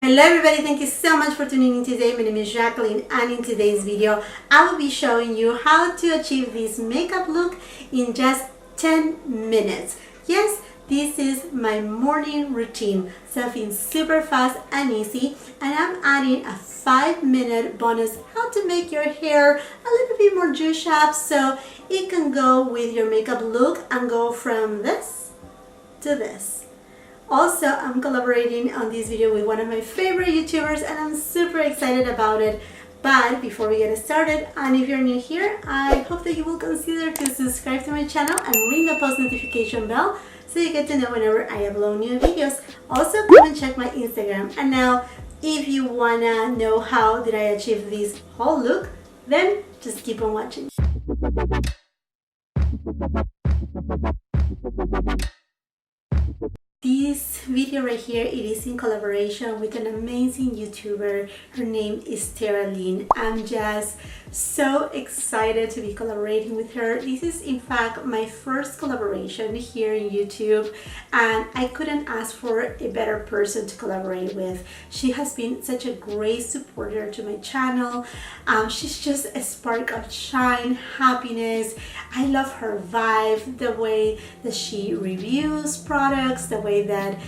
Hello everybody, thank you so much for tuning in today. My name is Jacqueline, and in today's video I will be showing you how to achieve this makeup look in just 10 minutes. Yes, this is my morning routine, something super fast and easy, and I'm adding a 5-minute bonus how to make your hair a little bit more juice up so it can go with your makeup look and go from this to this. Also, I'm collaborating on this video with one of my favorite YouTubers and I'm super excited about it. But before we get started, and if you're new here, I hope that you will consider to subscribe to my channel and ring the post notification bell so you get to know whenever I upload new videos. Also, come and check my Instagram. And now, if you wanna know how did I achieve this whole look, then just keep on watching. This video right here, it is in collaboration with an amazing YouTuber. Her name is Tara Lynn. I'm just so excited to be collaborating with her. This is in fact my first collaboration here in YouTube, and I couldn't ask for a better person to collaborate with. She has been such a great supporter to my channel. She's just a spark of shine, happiness. I love her vibe, the way that she reviews products, the way that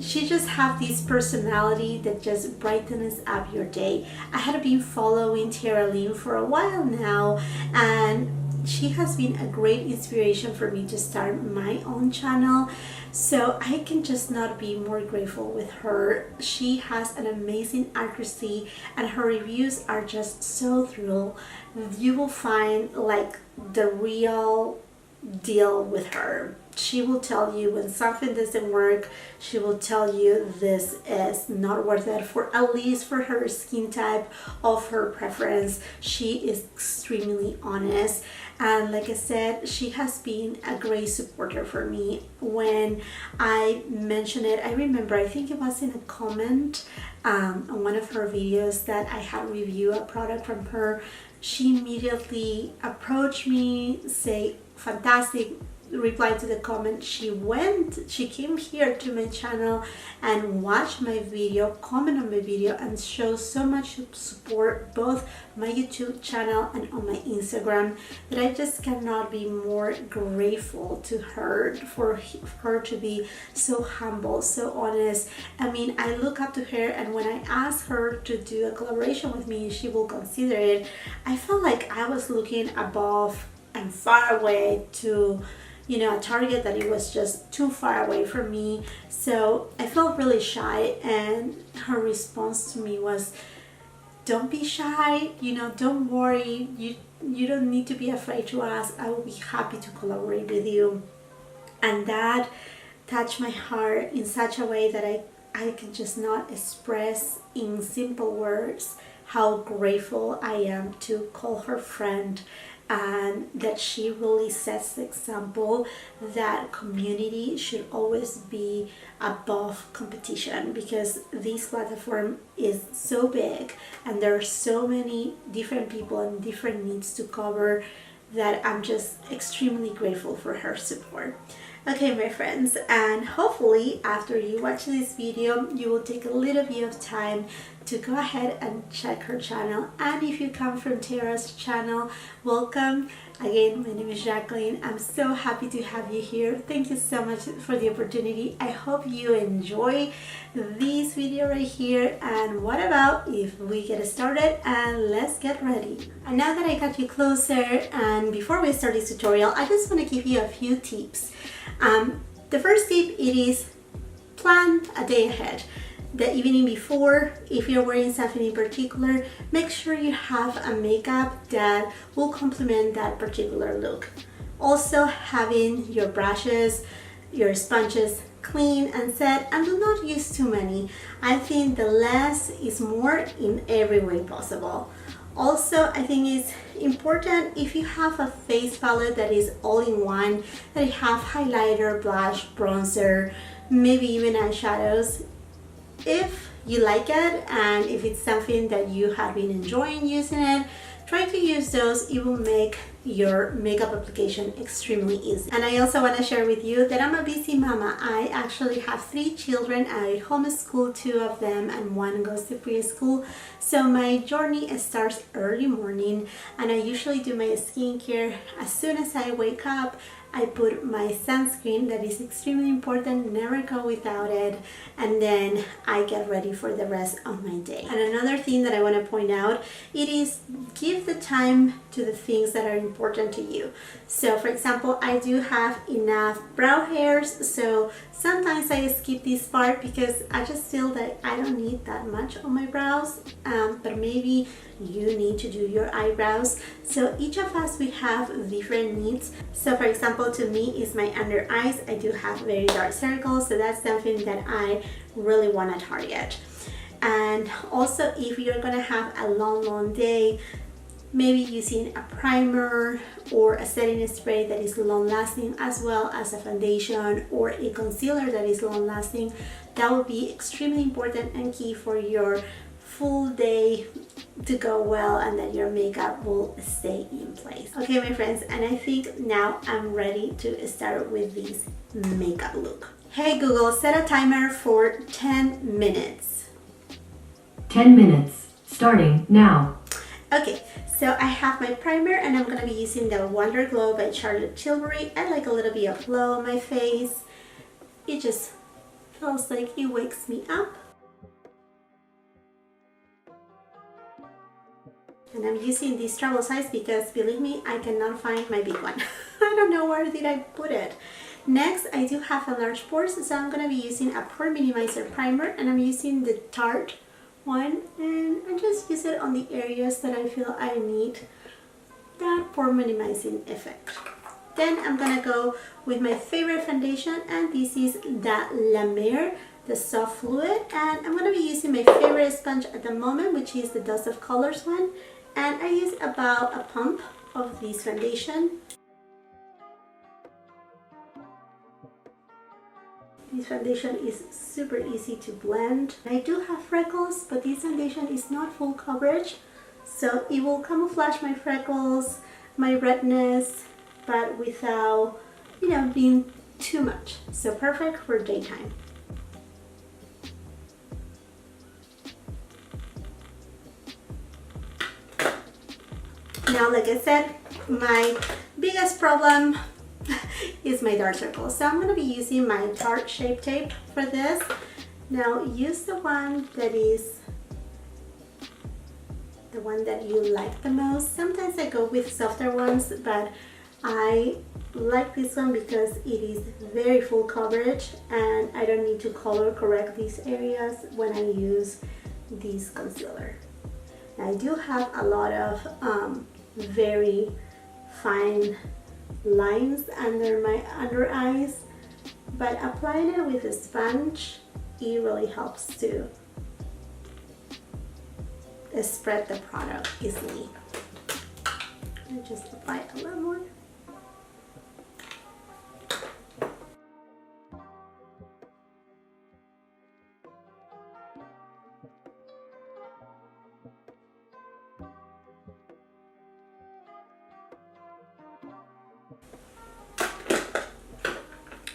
she just have this personality that just brightens up your day. I had been following Tara Lynn for a while now, and she has been a great inspiration for me to start my own channel. So I can just not be more grateful with her. She has an amazing accuracy and her reviews are just so thorough. You will find like the real deal with her. She will tell you when something doesn't work. She will tell you this is not worth it, for at least for her skin type of her preference. She is extremely honest, and like I said, she has been a great supporter for me. When I mentioned it, I remember, I think it was in a comment on one of her videos that I had reviewed a product from her. She immediately approached me, say fantastic, reply to the comment. She came here to my channel and watched my video, comment on my video, and show so much support both my YouTube channel and on my Instagram that I just cannot be more grateful to her, for her to be so humble, so honest. I mean, I look up to her, and when I asked her to do a collaboration with me, she will consider it. I felt like I was looking above and far away to, you know, a target that it was just too far away from me. So I felt really shy, and her response to me was, don't be shy, you know, don't worry, you don't need to be afraid to ask. I will be happy to collaborate with you. And that touched my heart in such a way that I can just not express in simple words how grateful I am to call her friend, and that she really sets the example that community should always be above competition, because this platform is so big and there are so many different people and different needs to cover that I'm just extremely grateful for her support. Okay, my friends, and hopefully after you watch this video, you will take a little bit of time to go ahead and check her channel. And if you come from Tara's channel, welcome. Again, my name is Jacqueline. I'm so happy to have you here. Thank you so much for the opportunity. I hope you enjoy this video right here. And what about if we get started and let's get ready. And now that I got you closer, and before we start this tutorial, I just want to give you a few tips. The first tip, it is plan a day ahead. The evening before, if you're wearing something in particular, make sure you have a makeup that will complement that particular look. Also, having your brushes, your sponges clean and set, and do not use too many. I think the less is more in every way possible. Also, I think it's important if you have a face palette that is all-in-one, that you have highlighter, blush, bronzer, maybe even eyeshadows. If you like it, and if it's something that you have been enjoying using it, try to use those. It will make your makeup application extremely easy. And I also want to share with you that I'm a busy mama. I actually have 3 children. I homeschool 2 of them and 1 goes to preschool. So my journey starts early morning, and I usually do my skincare as soon as I wake up. I put my sunscreen, that is extremely important, never go without it, and then I get ready for the rest of my day. And another thing that I want to point out, it is give the time to the things that are important to you. So for example, I do have enough brow hairs, so sometimes I skip this part because I just feel that I don't need that much on my brows, but maybe you need to do your eyebrows. So each of us, we have different needs. So for example, to me is my under eyes. I do have very dark circles, so that's something that I really want to target. And also, if you're gonna have a long day, maybe using a primer or a setting spray that is long lasting, as well as a foundation or a concealer that is long lasting, that will be extremely important and key for your full day to go well, and that your makeup will stay in place. Okay, my friends, and I think now I'm ready to start with this makeup look. Hey Google, set a timer for 10 minutes. 10 minutes, starting now. Okay, so I have my primer and I'm gonna be using the Wonder Glow by Charlotte Tilbury. I like a little bit of glow on my face. It just feels like it wakes me up. And I'm using this travel size because, believe me, I cannot find my big one. I don't know where did I put it. Next, I do have a large pores, so I'm going to be using a pore minimizer primer, and I'm using the Tarte one, and I just use it on the areas that I feel I need that pore minimizing effect. Then I'm going to go with my favorite foundation, and this is the La Mer, the soft fluid, and I'm going to be using my favorite sponge at the moment, which is the Dust of Colors one. And I use about a pump of this foundation. This foundation is super easy to blend. I do have freckles, but this foundation is not full coverage, so it will camouflage my freckles, my redness, but without, being too much. So perfect for daytime. Now, like I said, my biggest problem is my dark circles. So I'm going to be using my Tarte Shape Tape for this. Now, use the one that is the one that you like the most. Sometimes I go with softer ones, but I like this one because it is very full coverage and I don't need to color correct these areas when I use this concealer. Now, I do have a lot of very fine lines under my under eyes, but applying it with a sponge, it really helps to spread the product easily. I just apply a little more.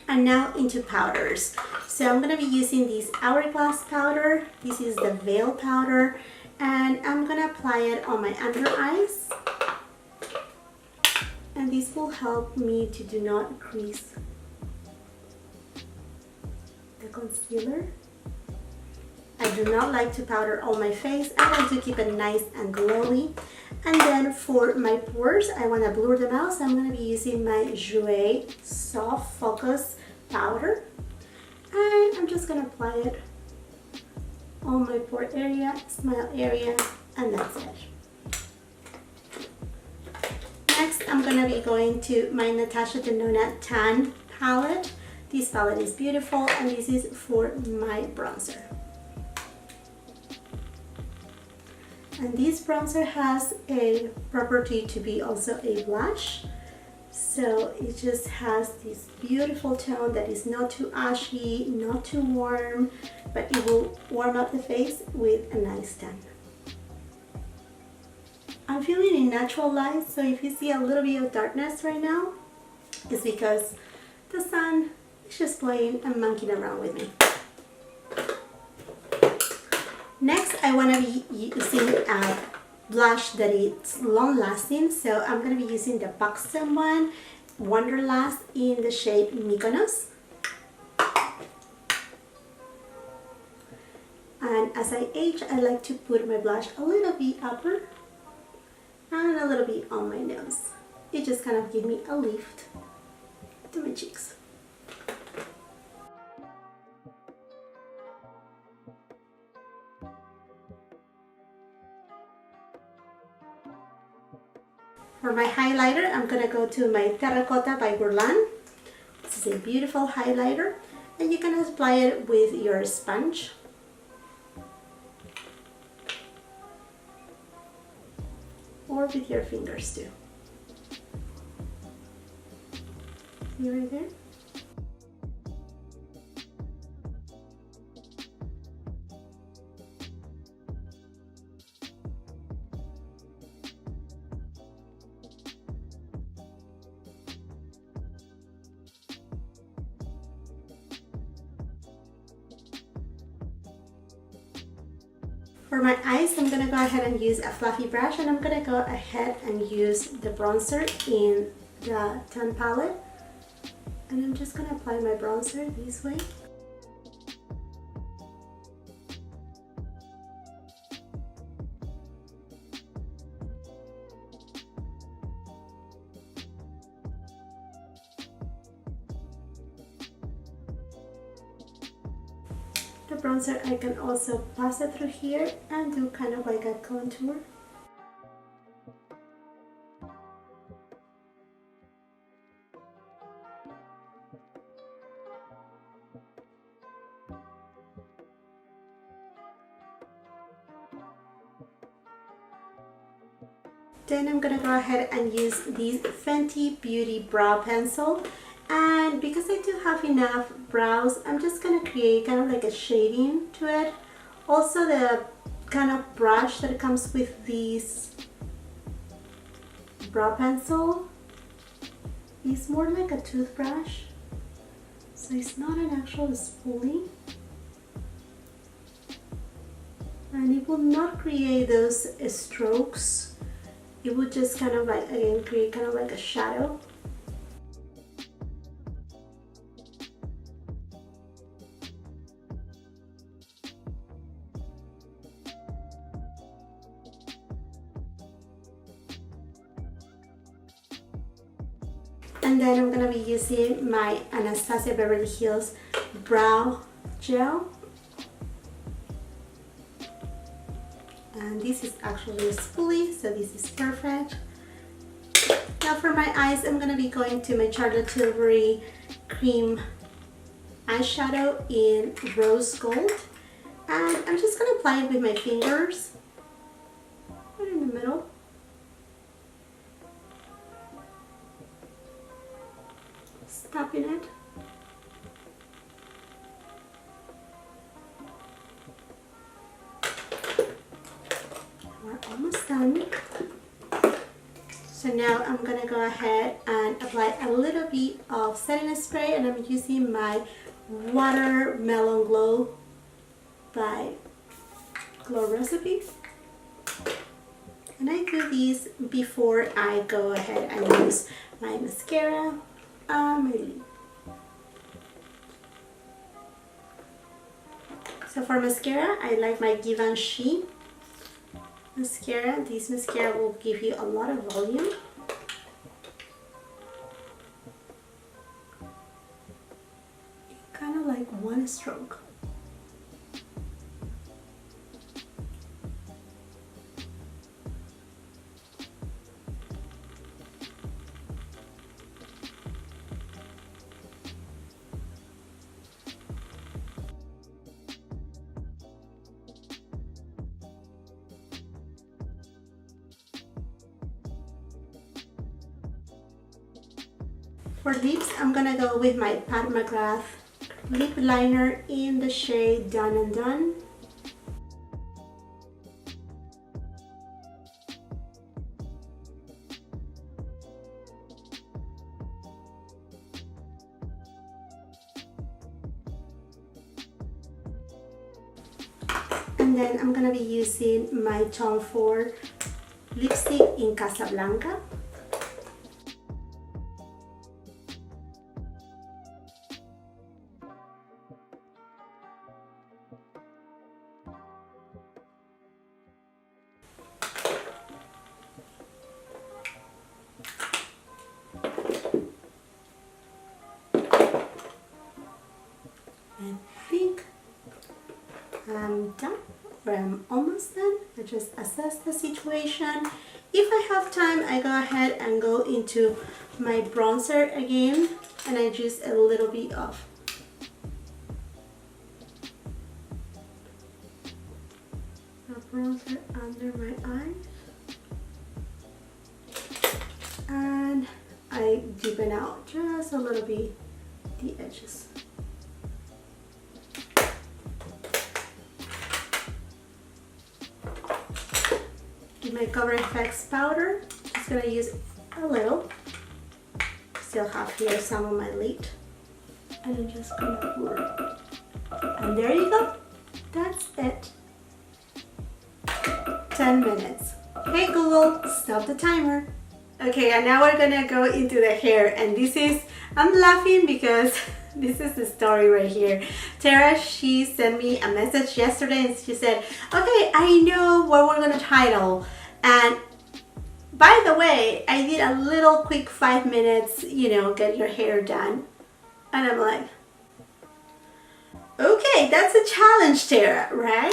And now into powders. So I'm going to be using this Hourglass powder. This is the Veil powder, and I'm going to apply it on my under eyes. And this will help me to do not crease the concealer. I do not like to powder all my face. I like to keep it nice and glowy. And then for my pores, I want to blur them out, so I'm going to be using my Jouer Soft Focus powder. And I'm just going to apply it on my pore area, smile area, and that's it. Next, I'm going to be going to my Natasha Denona Tan palette. This palette is beautiful, and this is for my bronzer. And this bronzer has a property to be also a blush. So it just has this beautiful tone that is not too ashy, not too warm, but it will warm up the face with a nice tan. I'm filming in natural light, so if you see a little bit of darkness right now, it's because the sun is just playing and monkeying around with me. Next, I want to be using a blush that is long lasting, so I'm going to be using the Buxton one, Wonderlust, in the shade Mykonos. And as I age, I like to put my blush a little bit upper and a little bit on my nose. It just kind of gives me a lift to my cheeks. For my highlighter, I'm going to go to my Terracotta by Guerlain. This is a beautiful highlighter, and you can apply it with your sponge. Or with your fingers too. See right there? For my eyes, I'm going to go ahead and use a fluffy brush, and I'm going to go ahead and use the bronzer in the tan palette. And I'm just going to apply my bronzer this way. The bronzer, I can also pass it through here and do kind of like a contour. Then I'm gonna go ahead and use this Fenty Beauty brow pencil. And because I do have enough brows, I'm just going to create kind of like a shading to it. Also, the kind of brush that comes with this brow pencil is more like a toothbrush. So it's not an actual spoolie. And it will not create those strokes. It would just kind of like, again, create kind of like a shadow. And then I'm going to be using my Anastasia Beverly Hills Brow Gel. And this is actually a spoolie, so this is perfect. Now for my eyes, I'm going to be going to my Charlotte Tilbury Cream Eyeshadow in Rose Gold. And I'm just going to apply it with my fingers, right in the middle. Tapping it. We're almost done. So now I'm gonna go ahead and apply a little bit of setting spray, and I'm using my Watermelon Glow by Glow Recipe. And I do this before I go ahead and use my mascara. So for mascara, I like my Givenchy mascara. This mascara will give you a lot of volume. Kind of like one stroke. For lips, I'm gonna go with my Pat McGrath lip liner in the shade Done and Done. And then I'm gonna be using my Tom Ford lipstick in Casablanca. I think I'm done, or I'm almost done. I just assess the situation. If I have time, I go ahead and go into my bronzer again, and I use a little bit of bronzer under my eyes, and I deepen out just a little bit the edges. My Cover FX powder, just gonna use a little. Still have here some on my lid, and I'm just gonna pour it. And there you go. That's it. 10 minutes. Hey Google, stop the timer. Okay, and now we're gonna go into the hair, and this is, I'm laughing because this is the story right here. Tara, she sent me a message yesterday and she said, okay, I know what we're gonna title. And by the way, I did a little quick 5 minutes, you know, get your hair done. And I'm like, okay, that's a challenge, Tara, right?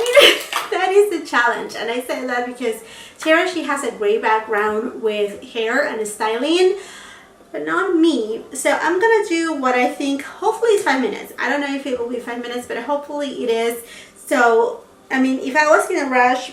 That is a challenge. And I say that because Tara, she has a great background with hair and styling, but not me. So I'm gonna do what I think hopefully is 5 minutes. I don't know if it will be 5 minutes, but hopefully it is. So, I mean, if I was in a rush,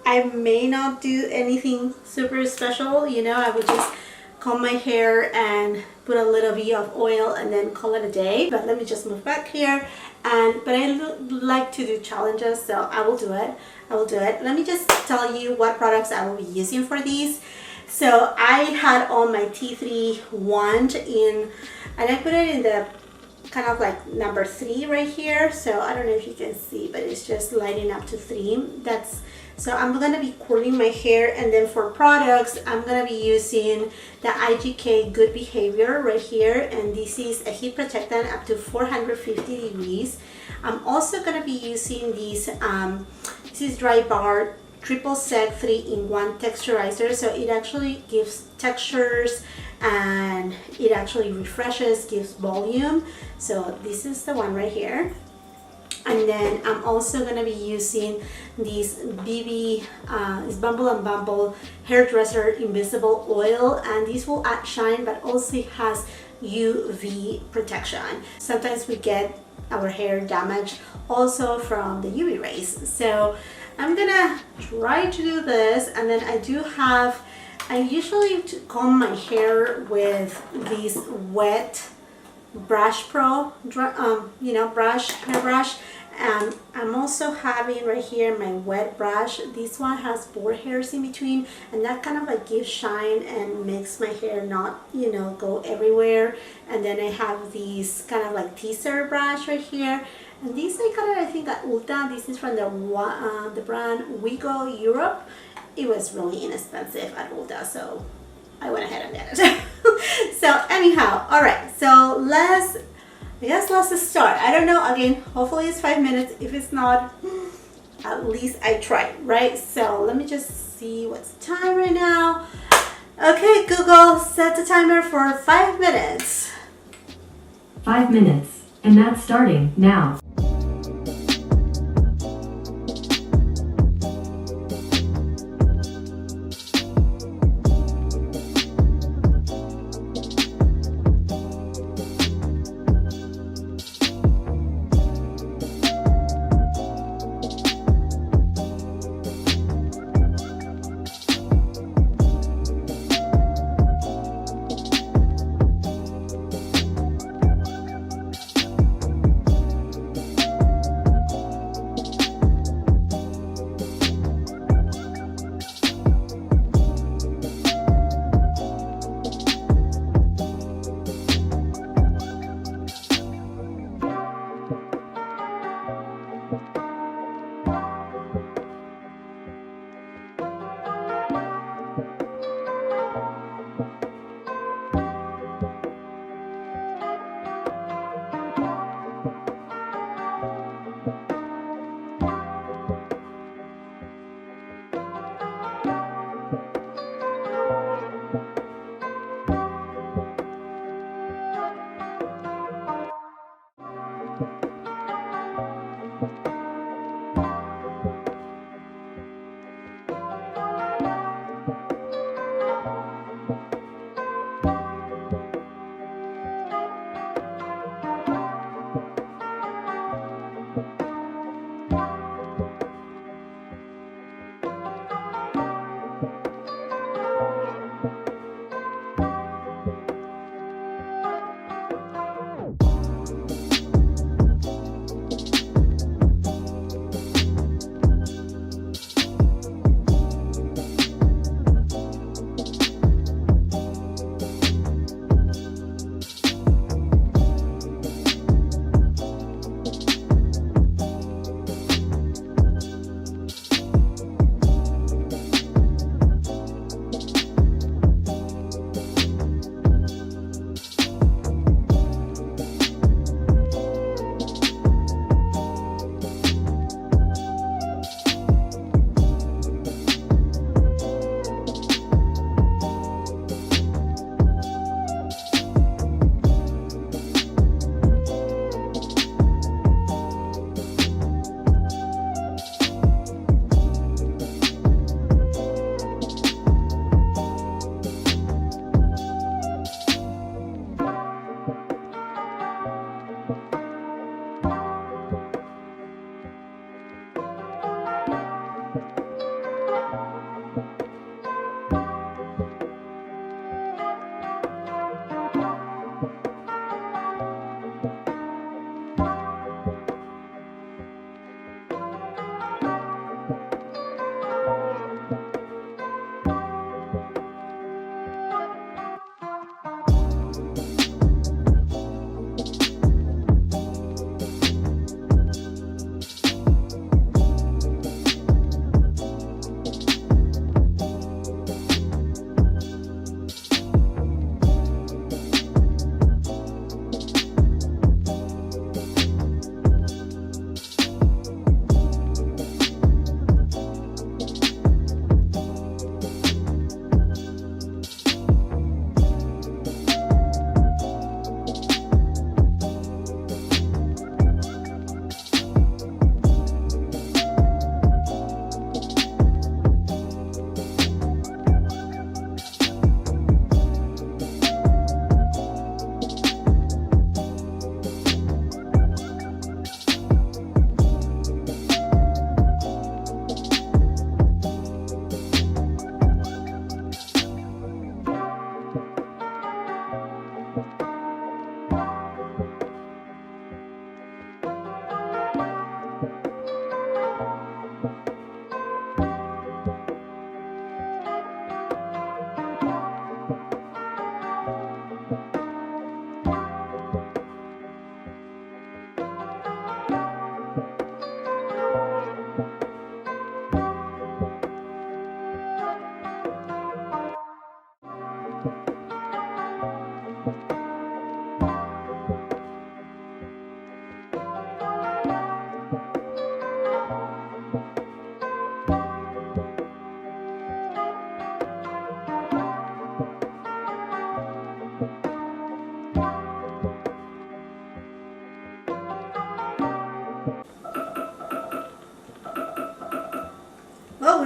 I may not do anything super special, you know. I would just comb my hair and put a little bit of oil and then call it a day. But let me just move back here. But I like to do challenges, so I will do it. I will do it. Let me just tell you what products I will be using for these. So I had on my T3 wand in, and I put it in the kind of like number 3 right here. So I don't know if you can see, but it's just lighting up to 3. That's, so I'm gonna be curling my hair. And then for products, I'm gonna be using the IGK Good Behavior right here, and this is a heat protectant up to 450 degrees. I'm also gonna be using these this is Dry Bar Triple Sec 3-in-1 texturizer. So it actually gives textures and it actually refreshes, gives volume. So this is the one right here. And then I'm also going to be using this this Bumble and Bumble Hairdresser Invisible Oil, and this will add shine, but also has UV protection. Sometimes we get our hair damaged also from the UV rays. So I'm gonna try to do this, and then I usually comb my hair with this wet brush pro, you know, hair brush. And I'm also having right here my wet brush. This one has board hairs in between, and that kind of like gives shine and makes my hair not, you know, go everywhere. And then I have this kind of like teaser brush right here, and this I got it, I think, at Ulta. This is from the brand Wigo Europe. It was really inexpensive at Ulta, so I went ahead and got it. So anyhow, all right, so let's start. I don't know, again, hopefully it's 5 minutes. If it's not, at least I tried, right? So let me just see what's the time right now. Okay, Google, set the timer for 5 minutes. 5 minutes, and that's starting now.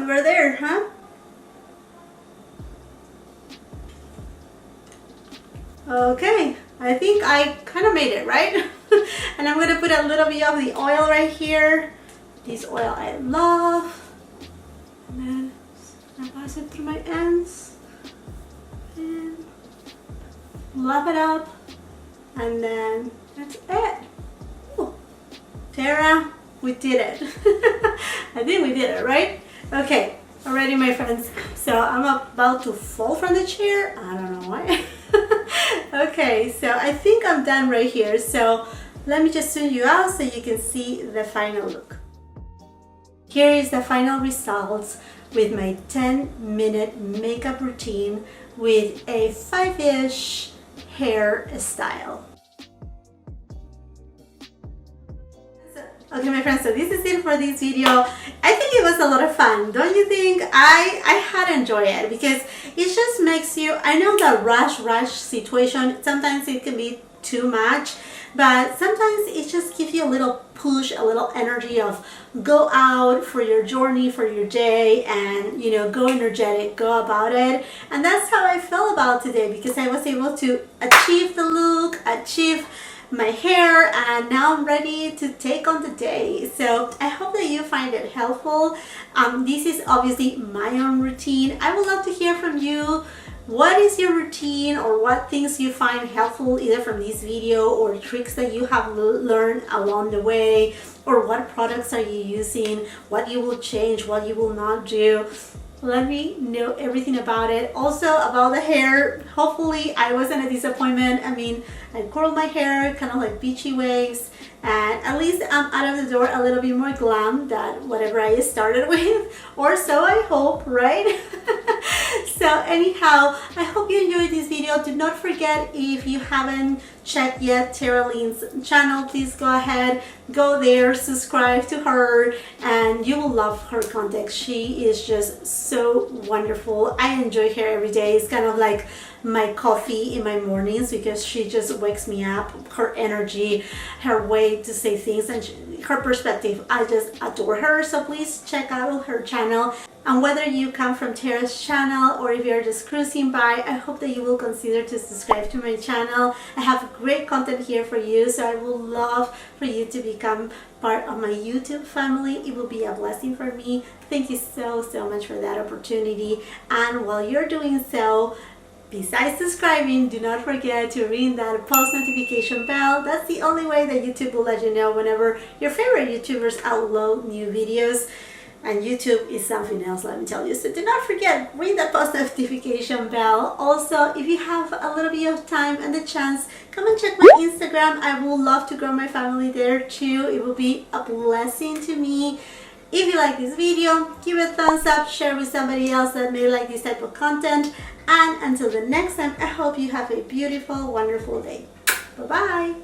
were there, huh? Okay, I think I kind of made it, right? And I'm going to put a little bit of the oil right here. This oil I love. And then I pass it through my ends. And love it up. And then that's it. Ooh. Tara, we did it. I think we did it, right? Okay, already my friends. So I'm about to fall from the chair. I don't know why. Okay, so I think I'm done right here. So let me just zoom you out so you can see the final look. Here is the final results with my 10-minute makeup routine with a 5-ish hair style. Okay, my friends, so this is it for this video. I think it was a lot of fun, don't you think? I had enjoyed it because it just makes you, I know the rush situation, sometimes it can be too much, but sometimes it just gives you a little push, a little energy of go out for your journey, for your day, and you know, go energetic, go about it. And that's how I felt about today, because I was able to achieve the look, achieve my hair, and now I'm ready to take on the day. So I hope that you find it helpful. This is obviously my own routine. I would love to hear from you. What is your routine, or what things you find helpful either from this video or tricks that you have learned along the way, or what products are you using, what you will change, what you will not do. Let me know everything about it. Also about the hair, hopefully I wasn't a disappointment. I mean, I curled my hair kind of like beachy waves, and at least I'm out of the door a little bit more glam than whatever I started with, or so I hope, right? So anyhow, I hope you enjoyed this video. Do not forget, if you haven't checked yet Tara Lynn's channel, please go ahead, go there, subscribe to her, and you will love her content. She is just so wonderful. I enjoy her every day. It's kind of like my coffee in my mornings, because she just wakes me up. Her energy, her way to say things, and her perspective, I just adore her. So please check out her channel. And whether you come from Tara's channel or if you're just cruising by, I hope that you will consider to subscribe to my channel. I have great content here for you, so I would love for you to become part of my YouTube family. It will be a blessing for me. Thank you so much for that opportunity. And while you're doing so, besides subscribing, do not forget to ring that post notification bell. That's the only way that YouTube will let you know whenever your favorite YouTubers upload new videos. And YouTube is something else, let me tell you. So do not forget, ring that post notification bell. Also, if you have a little bit of time and the chance, come and check my Instagram. I would love to grow my family there too. It will be a blessing to me. If you like this video, give it a thumbs up, share with somebody else that may like this type of content. And until the next time, I hope you have a beautiful, wonderful day. Bye-bye.